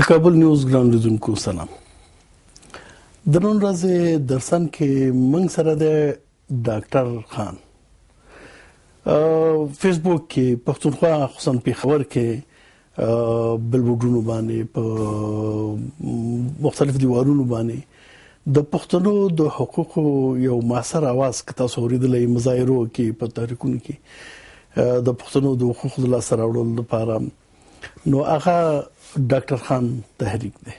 د کابل نیوز ګران لیدونکو سلام. د نن ورځې درسن کې موږ سره د ډاکټر خان فیسبوک کې پښتونخوا خصوصا پیښور کې بلبوډونو باندې په مختلف دیوالونو باندې د پښتنو د حقوقو یو مؤثر आवाज کته سوریدلې مظاهرو کې په تحریکونو کې د پښتنو د حقوقو د لاسه راوړلو لپاره نو هغه ډاکټر خان تحریک دی.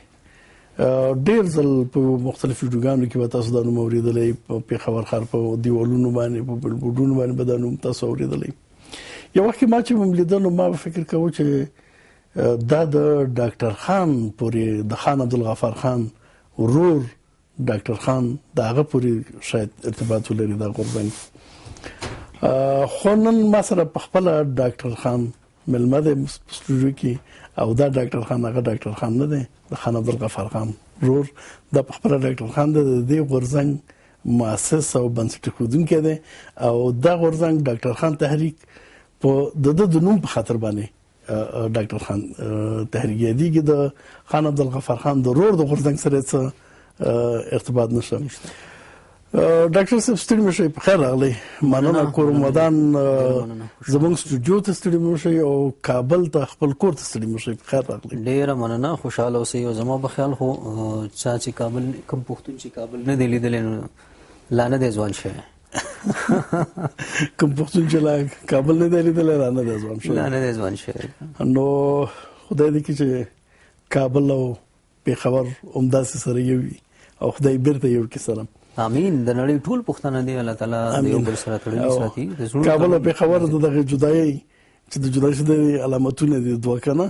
ډېر ځل په مختلفو ویډیوګانو کې به تاسو دا نوم اوریدلې په پیښور ښار په دیوالونو باندې په بلبوډونو باندې به دا نوم تاسو اوریدلې. یو وخت ما چې ولیدل ما فکر کاوه چې دا د ډاکټر خان پورې د خان عبدالغفار خان ورور ډاکټر خان داغه پورې شاید ارتباط ولري دا غورځنګ. خو نن ما سره په خپل ډاکټر خان ملمه د استودیو کې او دا ډاکټر خان هغه ډاکټر خان نه دی د خان عبدالغفار خان ورور د خپل ډاکټر خان د دې غورځنګ مؤسس او بنسټ ایښودونکی دی او دا غورځنګ ډاکټر خان تحریک په د نوم په خاطر باندې ډاکټر خان تحریک یادېږي. د خان عبدالغفار خان د ورور د غورځنګ سره څه ارتباط نشته. ډاکټر صاحب ستړي مشي په خیر راغلی. مننه کوم ودان زموږ استودیو ته ستړي مشي او کابل ته خپل کور ته ستړي مشي په خیر راغلی. ډیره مننه خوشاله اوسئ او زما په خیال خو چې کابل کوم پښتون چې کابل نه دی لیدل لانه دی ځوان شي کوم پښتون چې کابل نه دی لیدل لانه دی ځوان شي نو خدای دې کې چې کابل او پیښور عمداسي سره یو او خدای بیرته یو کې سره امين. د نړۍ ټول پښتانه دی الله تعالی د یو بل سره تړلي ساتي. کابل او پیښور دغه جدایي چې د جدایي د علامتونه دي دوه کنه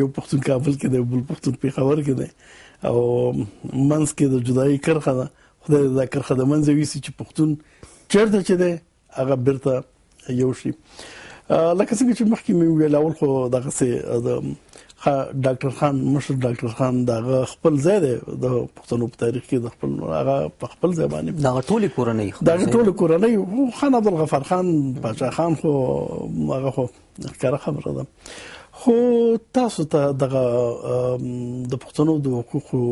یو پښتون کابل کې دی بل پښتون پیښور کې دی او منځ کې د جدایي کرخه ده. خدای دا کرخه د منځ ویسي چې پښتون چیرته چې دی هغه بیرته یو شي. لکه څنګه چې مخکې مې ویل اول خو دغه څه ډاکټر خان مشر ډاکټر خان دغه خپل ځای دی د پښتنو په تاریخ کې د خپل هغه په خپل ځای باندې دغه ټولې کورنۍ خان عبدالغفار خان پاچا خان خو هغه خو کار خبره ده. خو تاسو ته دغه د پښتنو د حقوقو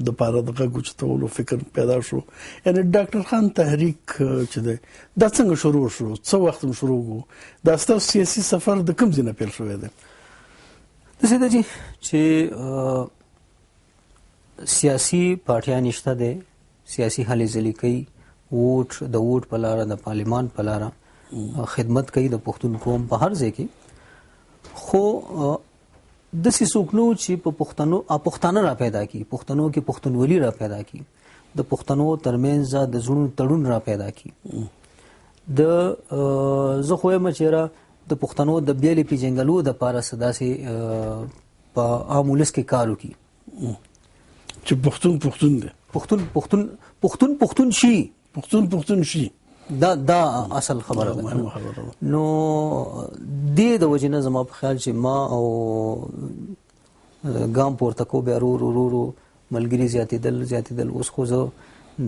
د پاره دغه غوښتلو فکر پیدا شو یعنی ډاکټر خان تحریک چې دی دا څنګه شروع شو څو وخت شروع وو دا ستاسو سیاسي سفر د کوم ځای نه پیل شوی دی؟ د څه دی چې سیاسي پارټیان نشته دي سیاسي هلې ځلې کوي د ووټ په لاره د پارلیمان په لاره خدمت کوي د پښتون قوم په هر ځای کې. خو د سیسوکنو چې په پښتانه را پیدا کی پښتنو کې پښتونولي را پیدا کی د پښتنو ترمنځ د زړونو تړون را پیدا کی د زه خو یم چیرې د پښتنو د بیلې پیژنګلو د پاره صداسي په عامولس کې کارو کی چې پښتون دی پښتون شي دا اصل خبره ده. نو د وجنه زما په خیال چې ما او ګام پورته کو به ورو ملګری زیاتېدل اوس خو زه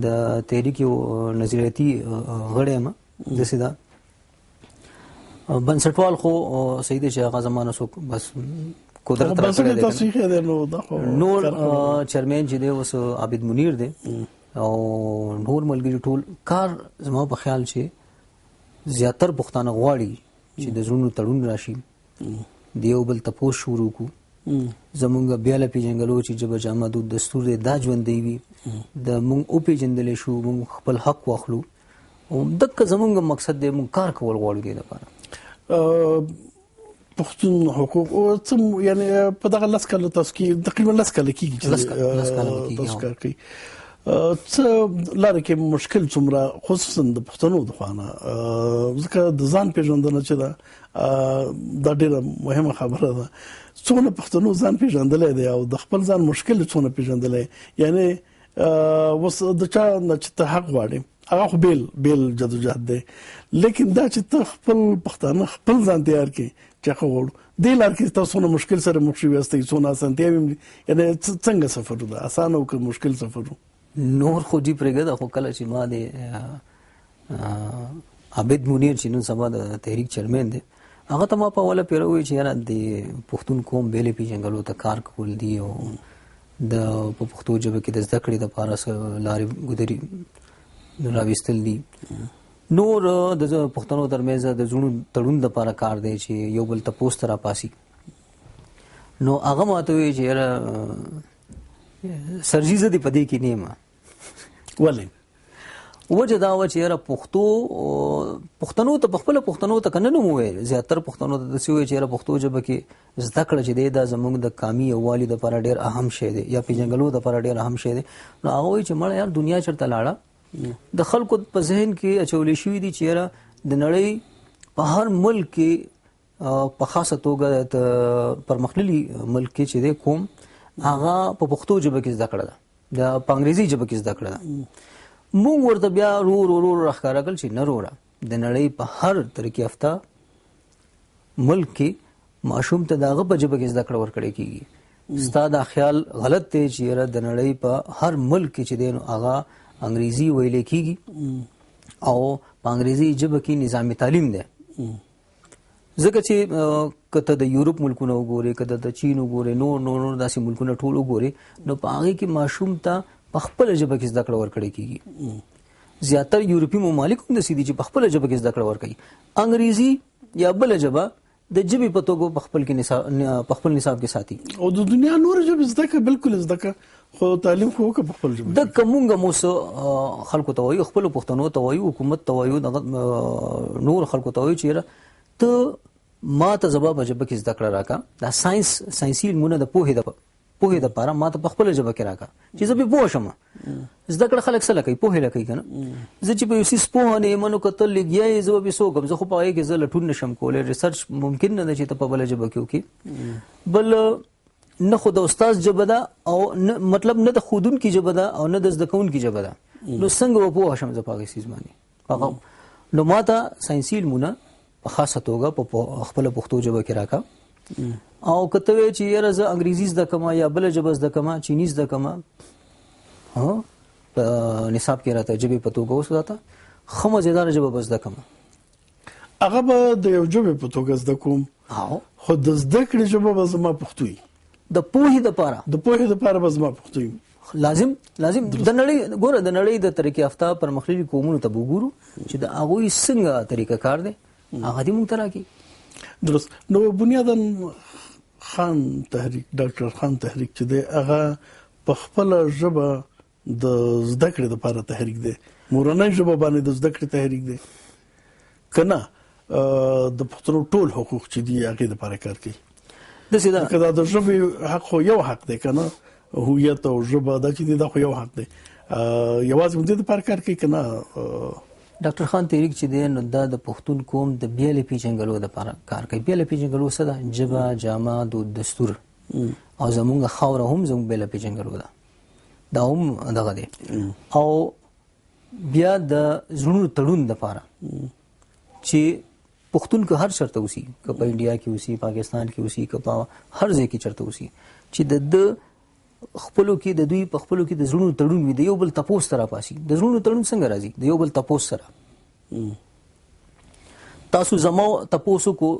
د تحریک یو نظریاتي غړی یم د سیدا بنسټوال خو سید چې هغه زمانه سو بس قدرت راځي نور چیرمن چې دی اوس عابد منیر دی او نور ملګری ټول کار زما په خیال چې زیاتر پښتانه غواړي چې د زړونو تړون راشي دیو بل تپوس شروع کو زمونږ بیاله پیژنګلو چې جبه جامه د دستور د ژوند دی وي د مونږ او پیژندل شو مونږ خپل حق واخلو او دغه زمونږ مقصد دی مونږ کار کول غواړو دی لپاره پښتون حقوق او یعنی په دغه لسکله تاسو کې تقریبا لسکله کېږي تاسو کار کوي څه لاره کې مشکل څومره خصوصا د پښتنو د خوانه ځکه د ځان پیژندنه چې دا ډېره مهمه خبره ده. څونه پښتنو ځان پیژندلې دی او د خپل ځان مشکل څونه پیژندلې یعنی وس د چا نه چې ته حق غواړي هغه خو بیل جدوجہد دی لیکن دا چې ته خپل پښتانه خپل ځان تیار کې چې غواړو د لار کې تاسو نه مشکل سره مخ شوي استئ څونه اسانتیا یعنی څنګه سفر ده اسانه او که مشکل سفر نور خو دی پرګه خو کله چې ما د عابد منیر چې نن سبا د تحریک چیرمن دی هغه ته ما په اوله پیروي چې یاره د پښتون قوم بیلې پیژنګلو ته کار کول دی او د پښتو ژبه کې د زده کړې لپاره لارې ګذري راوستل دي. نور د پښتنو ترمنځ د زړونو تړون لپاره کار دی چې یو بل تپوس تر پاسي. نو هغه ماته وی چې سرجیزه دی پدې کې نیمه ولې وجه دا و چې پښتنو ته خپل پښتنو ته کنه نو وي زیاتره پښتنو ته د سوي چې پښتو ژبه کې زده کړه چې دا زموږ د قامي یووالي لپاره ډېر اهم شی دی یا پیژنګلو لپاره ډېر اهم شی دی. نو هغه چې مړ یار دنیا چرته لاړه د خلکو په ذهن کې اچولې شوې دي چې د نړۍ په هر ملک کې په خاصه توګه پرمختللي ملک کې چې د کوم هغه په پښتو ژبه کې زده کړه ده د انګریزي ژبه کې زده کړه ده. مونږ ورته بیا رو راخاره کول چې نه وروړه د نړۍ په هر طریقې یافته ملک کې ماشوم ته دغه په ژبه کې زده کړه ورکړي کیږي. ستا دا خیال غلط دی چې د نړۍ په هر ملک کې چې دی نو هغه انګریزي ویل کیږي او په انګریزي ژبه کې نظام تعلیم دی. ځکه چې کته د یورپ ملکونو وګوري کته د چین وګوري نور داسې ملکونه ټول وګوري نو په هغه کې ماشوم ته په خپل ژبه کې زده کړه ورکړي کیږي. زیاتره یورپي ممالک هم د سیدي چې په خپل ژبه کې زده کړه ورکړي. انګریزي یا بل ژبه د ژبې په توګه په خپل نصاب کې ساتي او د دنیا نور ژبې زده کړه بالکل زده کړه خو تعلیم خو په خپل ژبه د کومګه موسو خلکو ته وایي خپل پښتنو ته وایي حکومت ته وایي نور خلکو ته وایي چې ته ما ته زبا په ژبه کې زده کړه راکا دا ساينسي علمونه د پوهې د لپاره ما ته په خپل ژبه کې راکا چې زه به پوه شم. زده کړه خلک سره کوي پوهې لکه کنه زه چې په یو سیس پوه نه منو کتل لګیای زه به سوګم زه خو پای کې زه لټون نشم کولای ریسرچ ممکن نه چې ته په بل ژبه کې وکي بل نه خو د استاد ژبه ده او مطلب نه د خودون کې ژبه ده او نه د زدکون کې ژبه ده نو څنګه و پوه شم زه پاګې سیس باندې نو ماته ساينسي علمونه په خاصه توګه په خپل پښتو ژبه کې راکا او کته وی چې یره زه انګریزي زده کما یا بل ژبه زده کما چینی زده کما په نصاب کې راته ژبه په توګه وساته خمه زیاده ژبه زده کما هغه به د یو ژبه په توګه زده کوم خو د زده کړې ژبه به زما پښتو وي د پوهې لپاره به زما پښتو وي. لازم د نړۍ ګوره د نړۍ د طریقې یافته پرمختللي قومونو ته وګورو چې د هغه څنګه طریقه کار دی هغه دې مونږ ته راکړي. درست. نو بنیاداً ډاکټر خان تحریک چې دی هغه په خپل ژبه د زده کړې لپاره تحریک دی مورنۍ ژبه باندې د زده کړې تحریک دی کنه د پښتنو ټول حقوق چې دی هغه لپاره کار کوي د سیده کدا د ژبې حق خو یو حق دی کنه هویت او ژبه دا چې دا خو یو حق دی یوازې موږ د لپاره کار کوي کنه. ډاکټر خان تحریک چې دی نو د پښتون قوم د بیل پیژنګلو لپاره کار کوي. بیل پیژنګلو څه ده ژبه جامه دستور او زمونږ خاور هم زموږ بیل پیژنګلو ده دا هم دغه دی او بیا د زړونو تړون لپاره چې پښتون که هر چرته وسی که په انډیا کې وسی پاکستان کې وسی که په هر ځای کې چرته وسی چې د خپلو کې د دوی په خپلو کې د زړونو تړون وي د یو بل تپوس سره پاسي. د زړونو تړون څنګه راځي د یو بل تپوس سره تاسو زما تپوسو کو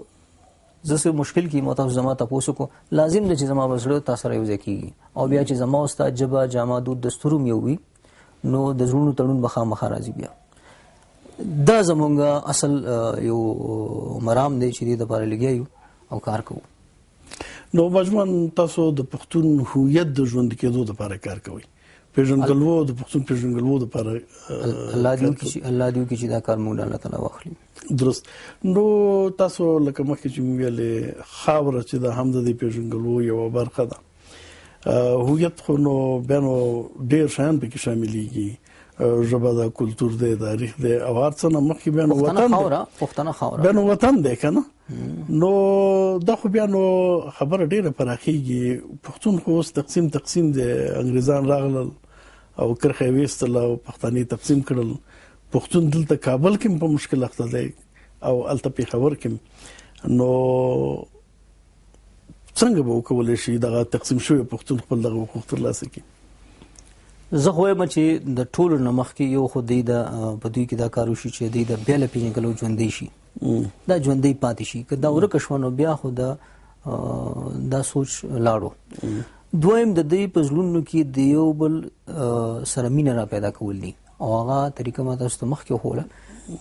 زسه مشکل کې مو تاسو زما تپوسو کو لازم نه چې زما وسړو تاسو سره یو ځای کیږي او بیا چې زما استاد جبا جامه دستور یو وي نو د زړونو تړون مخه راځي. بیا دا زمونږ اصل یو مرام دی چې د لپاره لګیایو او کار کوو. نو مجموعاً تاسو د پښتون هویت د ژوند کېدو لپاره کار کوئ پیژنګلو د پښتون پیژنګلو لپاره الله دې چې دا کار موږ الله تعالی واخلي. درست. نو تاسو لکه مخکې چې ویلې خاوره چې د حمد د پیژنګلو یو برخه ده هویت خو نو بینو ډیر شان پکې شاملېږي ژبه د کلچر د تاریخ د او هرڅه مخکې بینو پښتنه خاوره بینو وطن دی کنه نو دا خو بیا نو خبره ډیره پراخیږي. پښتون خو تقسیم د انګریزان راغلل او کرخه وېستل او پښتني تقسیم کړل. پښتون دلته کابل کې په مشکل اخته دی او الته پیښور کې نو څنګه به وکولای شي دا تقسیم شوی پښتون خپل دغه حقوق ترلاسه کړي. زه خو یم چې د ټولو نمخ کې یو خو دی د بدوی کې دا کارو شي چې دی د بیل پیژنګلو ژوندې شي دا ژوندې پاتې شي که دا ورکه شو نو بیا خو دا سوچ لاړو دویم د دې په زړونو کې د یو بل سره مینه را پیدا کول دي او هغه طریقه ما تاسو ته مخکې وښوله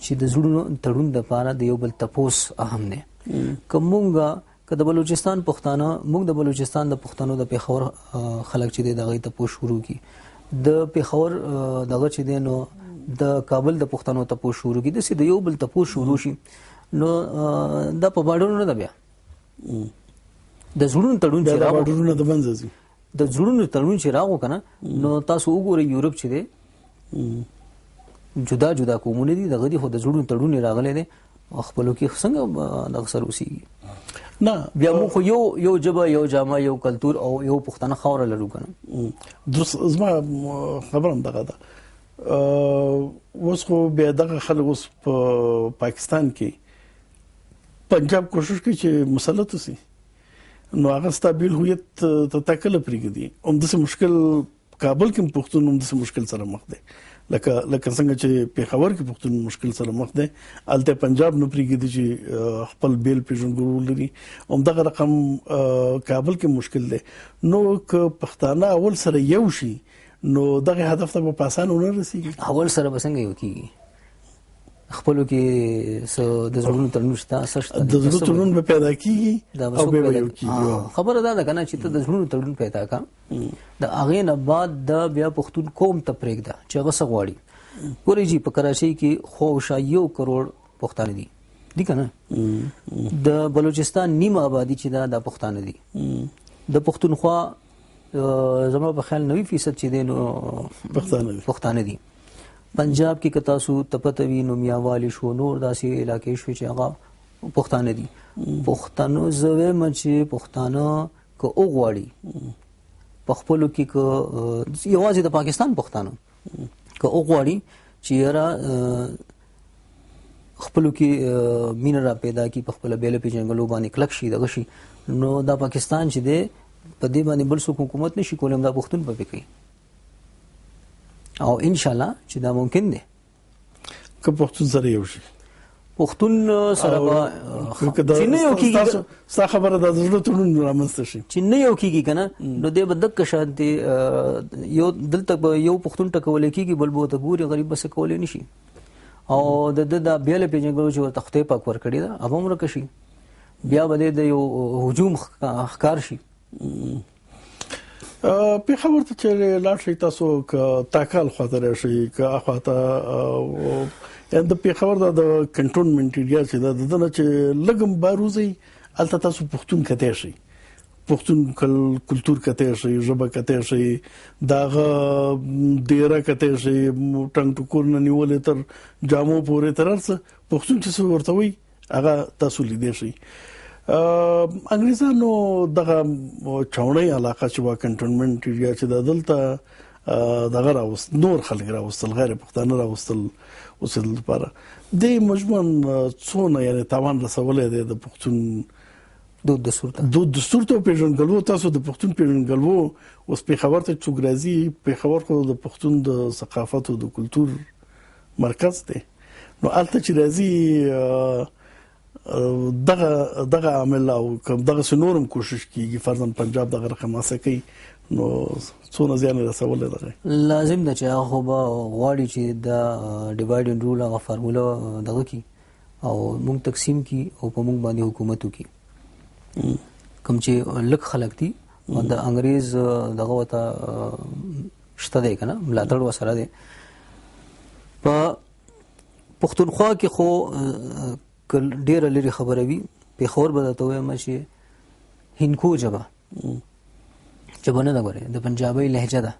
چې د زړونو تړون دپاره د یو بل تپوس اهم دی. که مونږ د بلوچستان پښتانه موږ د بلوچستان د پښتنو د پېښور خلک چې دی د هغوی تپوس شروع کړي، د پېښور دغه چې دی نو د کابل د پښتنو تپوس شروع کړي، داسې د یو بل تپوس شروع شي نو دا په باډرونو نه ده. بیا د زړونو تړون چې راغو باډرونه د منځه ځي، د زړونو تړون چې راغو که نه نو تاسو وګورئ یورپ چې دی جدا جدا قومونه دي، دغه دي خو د زړونو تړون یې راغلی دی، خپلو کې څنګه دغه سره اوسېږي. نه بیا موږ خو یو ژبه یو جامه یو کلتور او یو پښتانه خاوره لرو که نه. درست زما خبره هم دغه ده. اوس خو بیا دغه خلک اوس په پاکستان کې پنجاب کوشش کوي چې مسلط وسي، نو هغه ستابیل هویت ته تکله پرېږدي. همداسې مشکل کابل کې پښتون همداسې مشکل سره مخ دی، لکه څنګه چې پېښور کې پښتون مشکل سره مخ دی، هلته پنجاب نه پرېږدي چې خپل بیل پېژندګلو لري. همدغه رقم کابل کې مشکل دی. نو که پښتانه اول سره یو شي نو دغه هدف ته په اسانه ونه رسیږي. اول سره به څنګه یو کېږي؟ خپلو کې څه د زړونو تړون شته؟ څه شته؟ د زړونو تړون به پیدا کېږي او بیا به یو کېږي. خبره دا ده که نه چې ته د زړونو تړون پیدا کړه، د هغې نه بعد د بیا پښتون قوم ته پرېږده چې هغه څه غواړي. ګورئ جي په کراچۍ کې خواوشا 1 کروڑ پښتانه دي که نه؟ د بلوچستان نیمه آبادي چې دا پښتانه دي. د پښتونخوا زما په خیال 90% چې دی نو پښتانه دي. پنجاب کې که تاسو تپتوي نو میاوالی شو، نور داسې علاقې شوې چې هغه پښتانه دي. پښتنو زه وایم چې پښتانه که وغواړي په خپلو کې، که یوازې د پاکستان پښتانه که وغواړي چې یاره خپلو کې مینه را پیدا کړي، په خپله بیله پېژنګلو باندې کلک شي، دغه شي، نو دا پاکستان چې دی په دې باندې بل څوک حکومت نشي کولی، همدا پښتون به کوي. او انشاءالله چې دا ممکن دی که پښتون سره یو شي. پښتون سره به چې نه یو کېږي، ستا خبره د زړه تړون رامنځته شي چې نه یو کېږي که نه، نو دی به دقه شانتې یو دلته به یو پښتون ټکولی کېږي، بل به ورته ګوري غریب به څه کولی نه شي. او د ده دا بیله پېژنګلو چې ورته خدای پاک ورکړې ده هغه هم ورکه شي، بیا به د یو هجوم ښکار شي. پېښور ته چې لاړ شئ تاسو، که تاکال خواته راشئ، که اخواته د پېښور د کنټونمنټ ایریا چې ده، د ده نه چې لږ هم بار وځئ هلته تاسو پښتون کتی شئ، پښتون کلتور کتی شئ، ژبه کتی شئ، د هغه دیره کتی شئ، ټنګ ټکور نه نیولې تر جامو پورې تر هر څه پښتون چې څه ورته وایي هغه تاسو لیدی شئ. انګریزانو دغه چاونۍ علاقه چې وا کنټونمنټ ایریا چې د دلته دغه راوست، نور خلک راوستل، غیر پښتانه راوستل اوسېدل لپاره، د مجموعاً څونه یعنې تاوان رسولی دی د پښتون دود دستور ته پېژندګلو. تاسو د پښتون پېژندګلو اوس پېښور ته څوک راځي، پېښور خو د پښتون د ثقافت او د کلتور مرکز دی، نو هلته چې راځي دغه عامل او دغه نورم کوشش کیږي فرضاً پنجاب دغه رقم اسه کوي، نو څونه زیان رسولې ده. لازم ده چې هغه به غواړي چې دا ډیوایډ اینډ رول هغه فارموله دغه کی او موږ تقسیم کی او په موږ باندې حکومت وکړي. کوم چې لک خلک دي د انګريز دغه وته شته دی کنه ملاتړ وسره دی. په پښتونخوا کې خو ډېر لري خبره وي، پېښور به درته وایم چې هندکو ژبه نه ده، ګورې د پنجابۍ لهجه ده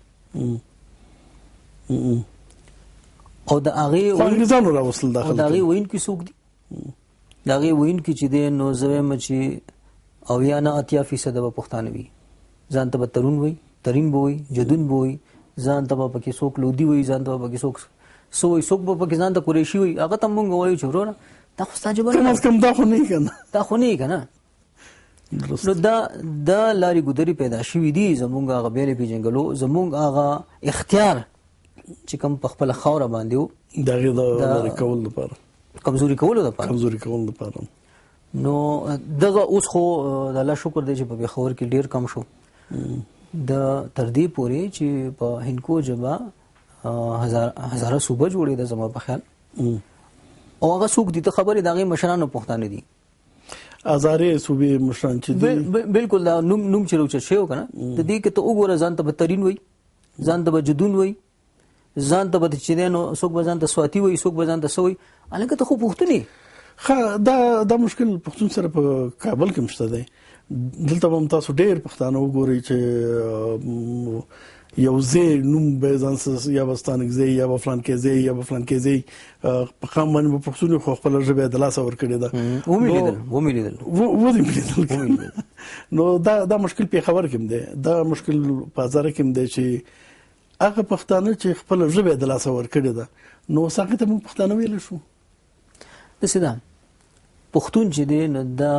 او د هغې انګریزانو راوستل د هغې ویونکي څوک دي؟ د هغې ویونکي چې دی نو زه وایم چې 80% به پښتانه وي، ځان ته به ترون وي، ترین به وي، جدون به وي، ځان ته به پکې څوک لودي وي، ځان ته به پکې څوک څوک به پکې ځان ته قریشي وي، هغه ته مونږ وایو چې وروره دا خو ستا ژبه نه ده، دا خو نه یې که نه. نو دا لارې ګودرې پیدا شوي دي، زمونږ هغه بیلې پېژنګلو، زمونږ هغه اختیار چې کوم په خپله خاوره باندې و د هغې د کولو لپاره، کمزوري کولو لپاره. نو دغه اوس خو د الله شکر دی چې په پېښور کې ډېر کم شو، د تر دې پورې چې په هندکو ژبه هزاره صوبه جوړې ده زما په خیال او هغه څوک دي ته خبرې دغه مشرانو پښتانه دي هزاره صوبې مشران چې دي بالکل دا نوم چې روچ شي وکنه د دې کې ته وګوره ځان ته بترین وای ځان ته جدون وای ځان ته بد چې دینو څوک به ځان ته سواتی وای څوک به ځان ته سوي الکه ته خو پښتوني دا مشکل پښتون سره په کابل کې مشته دی دلته هم تاسو ډېر پښتانه وګورئ چې یو ځای نوم به ځان یا بستانک ځای یا فلان کې ځای یا فلان کې ځای په قام باندې پښتون خو خپل ژبه د لاس اور کړی دا ومیلیدل نو دا مشکل په خبر کې دی دا مشکل په ځاره کې دی چې هغه پښتانه چې خپل ژبه د لاس اور کړی دا نو څنګه ته موږ پښتانه ویل شو د سیدا پښتون چې دی نو دا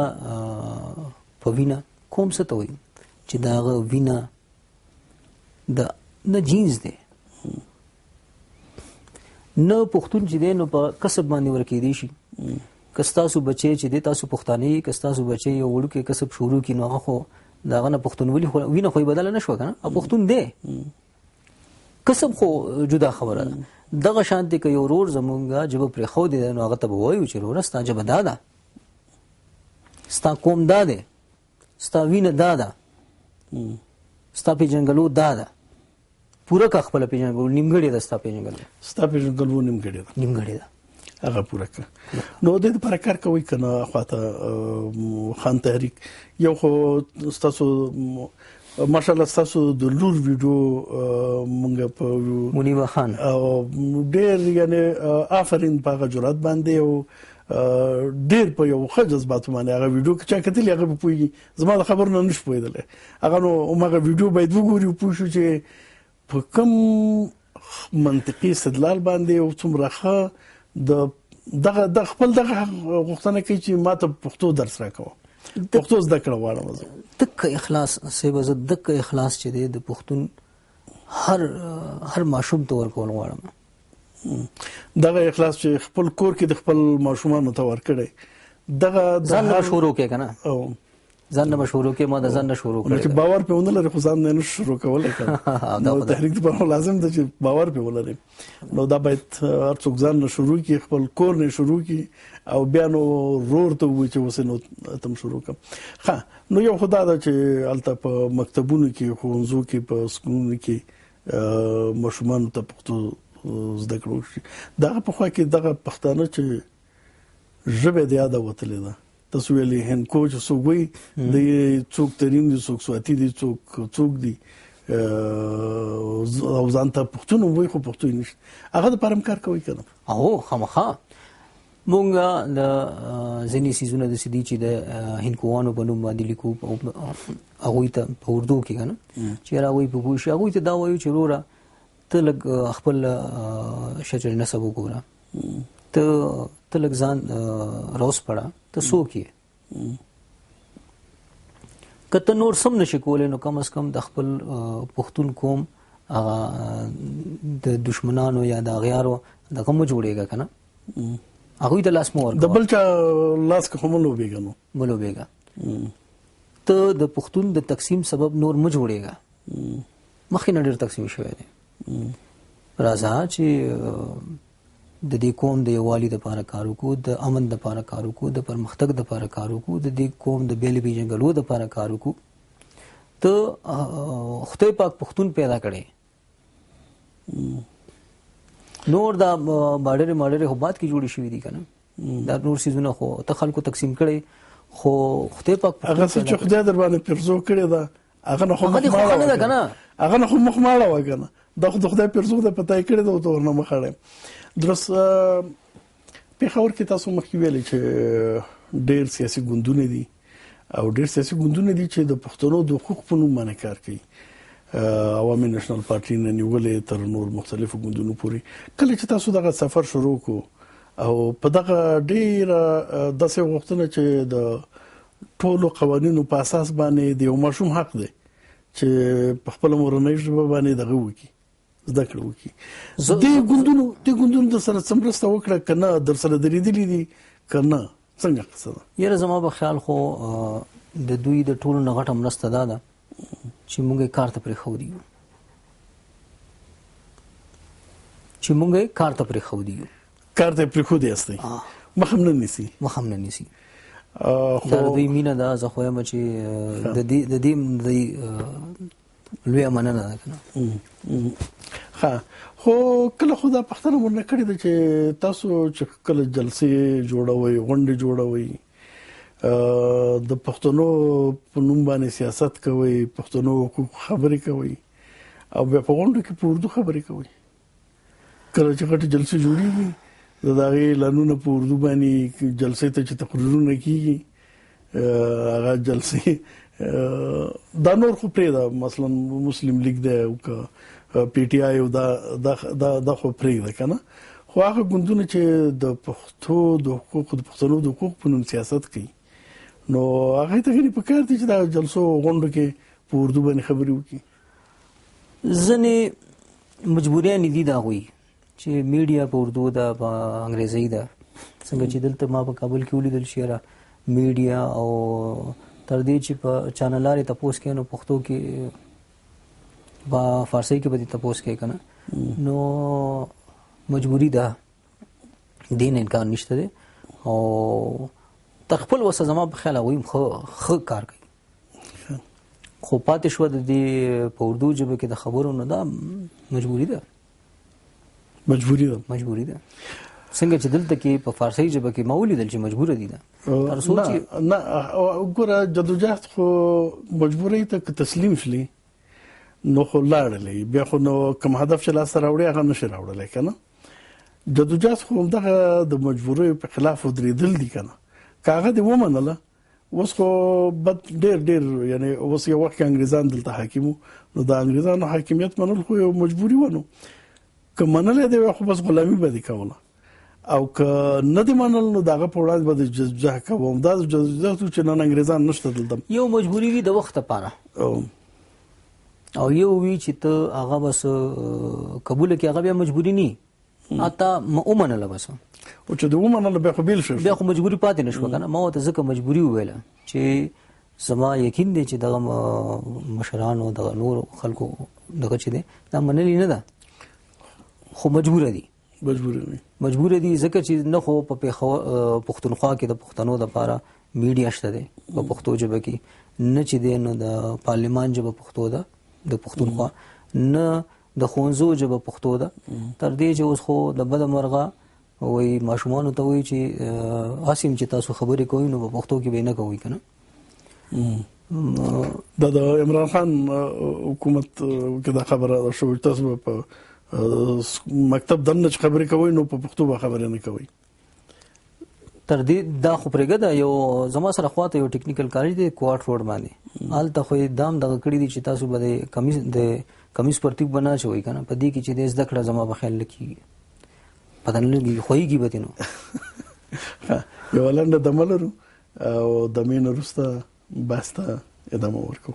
په وینا کوم څه ته وایي چې دا وینا د نه جینز دی نه پښتون چې دی نو په کسب باندې ورکې دی شي کستاسو بچي چې دی تاسو پښتاني کستاسو بچي یو وړو کې کسب شروع کینو هغه خو داغه نه پښتونولي خو وینه خو بدل نه شو کنه پښتون دی کسب خو جدا خبره ده دغه شانتي کې یو رور زمونږه جب پر خو دی نو هغه ته وایو چې ورستا جب دادا ستا کوم داده ستا وینه دادا ستا په جنگلو دادا پورا کا خپل په جنگلو نیمګړی د ستا په جنگلو ستا په جنگلو نیمګړی دا هغه پورا کا نو د پر کار کوي کنه خواته خان تحریک یو خو تاسو ماشاءالله تاسو د لور ویډیو مونږ په منیبه خان ډېر یعنی آفرین په جرأت باندې او ډېر په یو ښه جذبات باندې هغه ویډیو چې کتل هغه په پوي زما د خبر نه نش پویدل هغه نو هغه ویډیو باید وګوري او پوه شو چې په کوم منطقي استدلال باندې او څومره ښه د خپل دغه غوښتنه کوي چې ماته پښتو درس راکوه پښتو زده کړه غواړم دک اخلاص سیبه زه دک اخلاص چې دی د پښتون هر ماشوم ته ورکول غواړم دغه اخلاص چې خپل کور کې د خپل ماشومان ته ورکړي دغه ځان نه شروع کې کنه ځان نه شروع کې ما د ځان نه شروع کړی چې باور په ونه لري خو ځان نه شروع کولای کنه نو تحریک په لازم ده چې باور په ولري نو دا باید هر څوک ځان نه شروع کې خپل کور نه شروع کې او بیا نو رور ته و چې وسنو تم شروع کړه ها نو یو خدای دا چې الته په مکتبونو کې خوونځو کې په سکولونو کې ماشومان ته پښتو زده کړو شي دغه په خوا کې دغه پښتانه چې ژبه د یاد وتلې ده تاسو ویلي هند کوچ سوګوي د څوک ترين دي څوک سواتي دي څوک دي او ځانته پښتون وای خو پښتون نشته هغه د پرم کار کوي کنه او خامخا مونږه د ځینې سيزونه د سدي چې د هندکوانو په نوم باندې لیکو هغه ته په اردو کې کنه چې راوي په ګوش هغه ته دا وایو چې وروره ته لګ خپل شجر نسب وګوره ته لګ ځان روز پړه ته څوک یې کته نور سم نشي کولای نو کم از کم د خپل پښتون قوم هغه د دشمنانو یا د غیارو د کوم جوړېګا کنه هغه د لاس مور د بل چا لاس کوملو بیګنو ملو بیګا ته د پښتون د تقسیم سبب نور م جوړېګا مخکې نړۍ تقسیم شوی دی راځه چې د دې قوم د یووالي لپاره کار وکړو د امن لپاره کار وکړو د پرمختګ لپاره کار وکړو د دې قوم د بیل بیجنګلو لپاره کار وکړو ته خدای پاک پښتون پیدا کړي نور دا باډر خو بات کی جوړی شوې دي کنه دا نور سيزونه خو ته خلکو تقسیم کړي خو خدای پاک هغه چې خدای در باندې پرزو کړي دا هغه نه خو مخماړه کنه هغه نه خو مخماړه وکنه دا خو خدای پرزو د پتاي کړي دا ورنه مخاړه درس په خبر کې تاسو مخکې ویلې چې ډېر سیاسي ګوندونه دي او ډېر سیاسي ګوندونه دي چې د پښتنو د حقوق په نوم باندې کار کوي عوامي نېشنل پارټي نه نیولې تر نور مختلفو ګوندونو پورې کله چې تاسو دغه سفر شروع کو او په دغه ډېر داسې وختونه چې د ټولو قوانینو په اساس باندې د یو ماشوم حق دی چې په خپل مورنۍ ژبه باندې دغه وکړي زده کړو کی د ګوندونو د سره سمرسته وکړه کنه در سره درېدلې دي کنه څنګه قصه یره زما په خیال خو د دوی د ټولو نغټ مرسته ده چې مونږه کار ته پرې خو دیو کار ته پرې خو دی استي مخم نه نسی خو دوی مینا دا زه خو یم چې د دې لوی مننه ده کنه ها خو کله خدا پښتنه مونږ کړی د چې تاسو چې کله جلسې جوړوي غونډې جوړوي د پښتنو په نوم باندې سیاست کوي پښتنو خبرې کوي او په غونډو کې په اردو خبرې کوي کله چې غټ جلسې جوړیږي دا غي لانونه په اردو باندې جلسې ته چې تقریرونه کیږي هغه جلسې دا نور خو پرې دا مثلا مسلم لیگ دی او پی ټی آی او دا خو پرې ده کنه خو هغه ګوندونه چې د پښتنو د حقوق په نوم سیاست کوي نو هغه ته غوړي په کار دي چې دا جلسو غونډو کې په اردو باندې خبرې وکړي ځنې مجبوریان دي دا وي چې میډیا په اردو دا په انګریزي دا څنګه چې دلته ما په کابل کې ولیدل شي را میډیا او تر دې چې په چینلاري تاسو کې نو پښتو کې با فارسی کې به تاسو کې کنه نو مجبوری ده دین انکار نشته ده او تخپل وسه زما په خیال ویم خو کار کوي خو پاتې شو د دې په اردو ژبه کې د خبرونو دا مجبوری ده څنګه چې دلته کې په فارسی ژبه کې مولي دل چې مجبور دي دا تر سوچ نه وګوره جدوجہد خو مجبورۍ ته تسلیم شلی نو خو لاړلې بیا خو نو کوم هدف چې لاس راوړي هغه نشي راوړل کنه جدوجہد خو دغه د مجبورۍ په خلاف ودرېدل دي کنه کاغه دی ومنله اوس خو بد ډېر یعنی اوس یو وخت انګریزان دلته حاکمو نو د انګریزانو حاکمیت منل خو یو مجبوري ونه که منل دی خو بس غلامي به دي کوله او که نه دی منل نو دغه په وړاندې به جزجه کوم دا جزجه چې نن انګریزان نشته دلته یو مجبوري وي د وخت لپاره او یو وی چې ته هغه بس قبول کې هغه بیا مجبوري نه اته مؤمنه بس او چې د ومنل به قبول شي بیا خو مجبوري پاتې نشو کنه ما ته ځکه مجبوري ویله چې زما یقین دی چې دغه مشرانو دغه نور خلکو دغه چې دی دا منلی نه ده خو مجبور دي ځکه چې نه خو په پښتونخوا کې د پښتنو د لپاره میډیا شته دی په پښتو ژبه کې نه چې دی نو د پارلیمان ژبه پښتو ده د پښتونخوا نه د ښوونځو ژبه پښتو ده تر دې چې اوس خو د بد مرغه وای ماشومان ته وای چې اسیم چې تاسو خبرې کوئ نو په پښتو کې به نه کوئ کنه د عمران خان حکومت کې دا خبره شو تاسو په مکتب دنه خبرې کوي نو په پښتو به خبرې نه کوي تر دې دا خو پرېګه دا یو زما سره خواته یو ټیکنیکل کالج دی کوارټ روډ باندې آلته خو دام دغه کړی دي چې تاسو به کمیس پرتیک بنا شوی کنه په دې کې چې د زده کړه زما په خیال لکی پدې لګي خوېږي به نو یو لاندې دملرو او د مين وروسته باسته ادامه ورکو